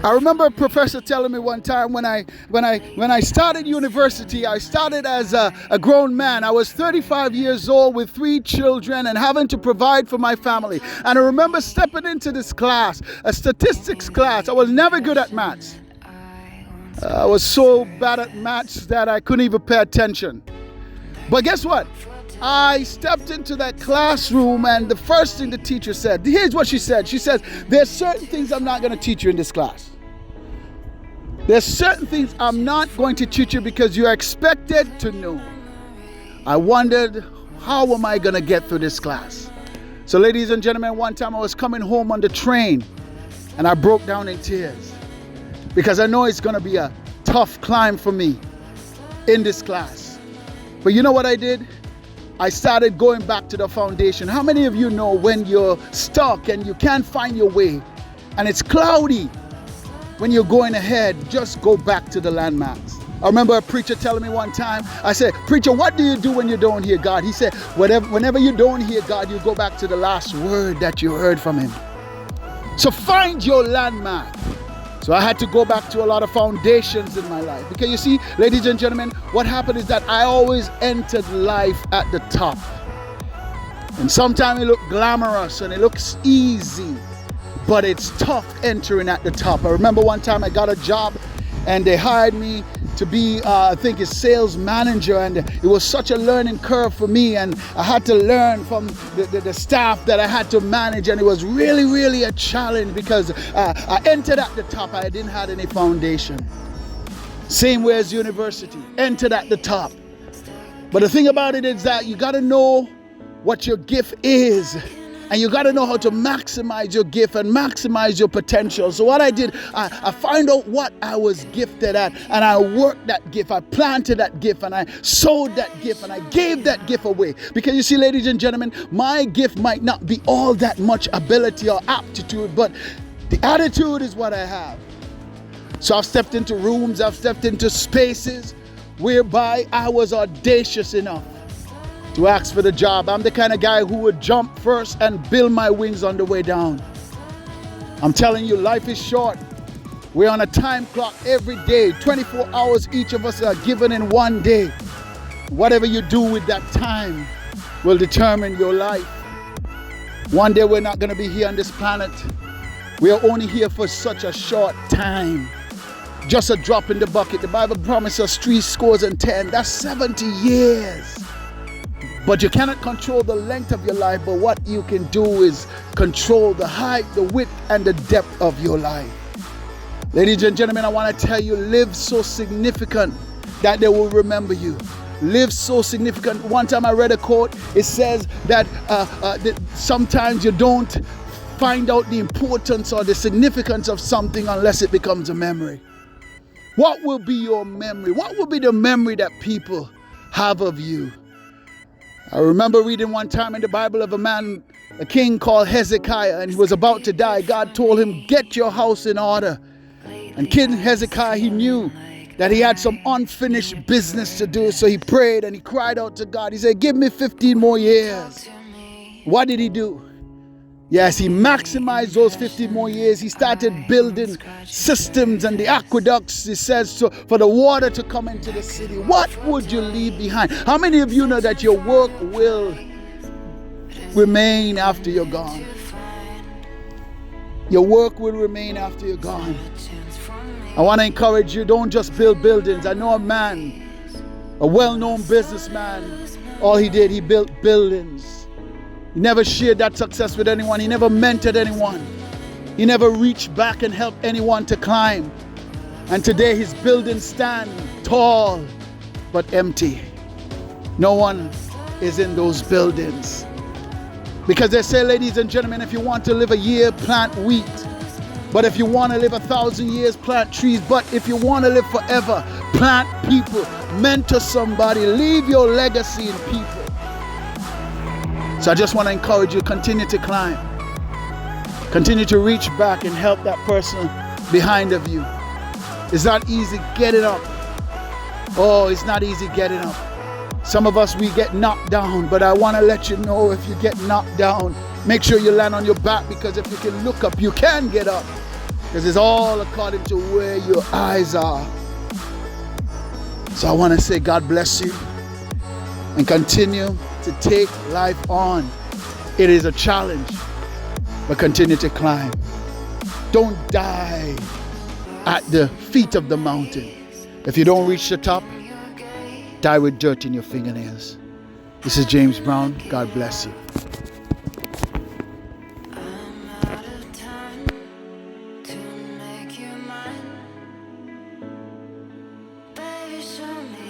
I remember a professor telling me one time when I started university, I started as a grown man. I was 35 years old with 3 children and having to provide for my family. And I remember stepping into this class, a statistics class. I was never good at maths. I was so bad at maths that I couldn't even pay attention. But guess what? I stepped into that classroom and the first thing the teacher said, here's what she said. She says, there's certain things I'm not going to teach you in this class. There's certain things I'm not going to teach you because you're expected to know. I wondered, how am I going to get through this class? So ladies and gentlemen, one time I was coming home on the train and I broke down in tears because I know it's going to be a tough climb for me in this class. But you know what I did? I started going back to the foundation. How many of you know when you're stuck and you can't find your way and it's cloudy when you're going ahead, just go back to the landmarks? I remember a preacher telling me one time, I said, preacher, what do you do when you don't hear God? He said, whenever you don't hear God, you go back to the last word that you heard from him. So find your landmark. So I had to go back to a lot of foundations in my life. Because you see, ladies and gentlemen, what happened is that I always entered life at the top. And sometimes it looks glamorous and it looks easy, but it's tough entering at the top. I remember one time I got a job and they hired me to be, I think, a sales manager, and it was such a learning curve for me, and I had to learn from the staff that I had to manage, and it was really, really a challenge because I entered at the top. I didn't have any foundation. Same way as university, entered at the top. But the thing about it is that you got to know what your gift is. And you got to know how to maximize your gift and maximize your potential. So what I did, I found out what I was gifted at, and I worked that gift. I planted that gift, and I sowed that gift, and I gave that gift away. Because you see, ladies and gentlemen, my gift might not be all that much ability or aptitude, but the attitude is what I have. So I've stepped into rooms, I've stepped into spaces whereby I was audacious enough to ask for the job. I'm the kind of guy who would jump first and build my wings on the way down. I'm telling you, life is short. We're on a time clock every day. 24 hours each of us are given in one day. Whatever you do with that time will determine your life. One day we're not going to be here on this planet. We are only here for such a short time. Just a drop in the bucket. The Bible promises us 70. That's 70 years. But you cannot control the length of your life, but what you can do is control the height, the width, and the depth of your life. Ladies and gentlemen, I want to tell you, live so significant that they will remember you. Live so significant. One time I read a quote, it says that sometimes you don't find out the importance or the significance of something unless it becomes a memory. What will be your memory? What will be the memory that people have of you? I remember reading one time in the Bible of a king called Hezekiah, and he was about to die. God told him, get your house in order. And King Hezekiah, he knew that he had some unfinished business to do. So he prayed and he cried out to God. He said, give me 15 more years. What did he do? Yes, he maximized those 15 more years. He started building systems and the aqueducts, he says, so for the water to come into the city. What would you leave behind? How many of you know that your work will remain after you're gone? Your work will remain after you're gone. I want to encourage you, don't just build buildings. I know a man, a well-known businessman, all he did, he built buildings. He never shared that success with anyone. He never mentored anyone. He never reached back and helped anyone to climb. And today his buildings stand tall but empty. No one is in those buildings. Because they say, ladies and gentlemen, if you want to live a year, plant wheat. But if you want to live 1,000 years, plant trees. But if you want to live forever, plant people. Mentor somebody. Leave your legacy in people. So I just want to encourage you, continue to climb. Continue to reach back and help that person behind of you. It's not easy getting up. Oh, it's not easy getting up. Some of us, we get knocked down, but I want to let you know, if you get knocked down, make sure you land on your back, because if you can look up, you can get up. Because it's all according to where your eyes are. So I want to say God bless you and continue to take life on. It is a challenge, but continue to climb. Don't die at the feet of the mountain. If you don't reach the top, die with dirt in your fingernails. This is James Brown. God bless you. Show me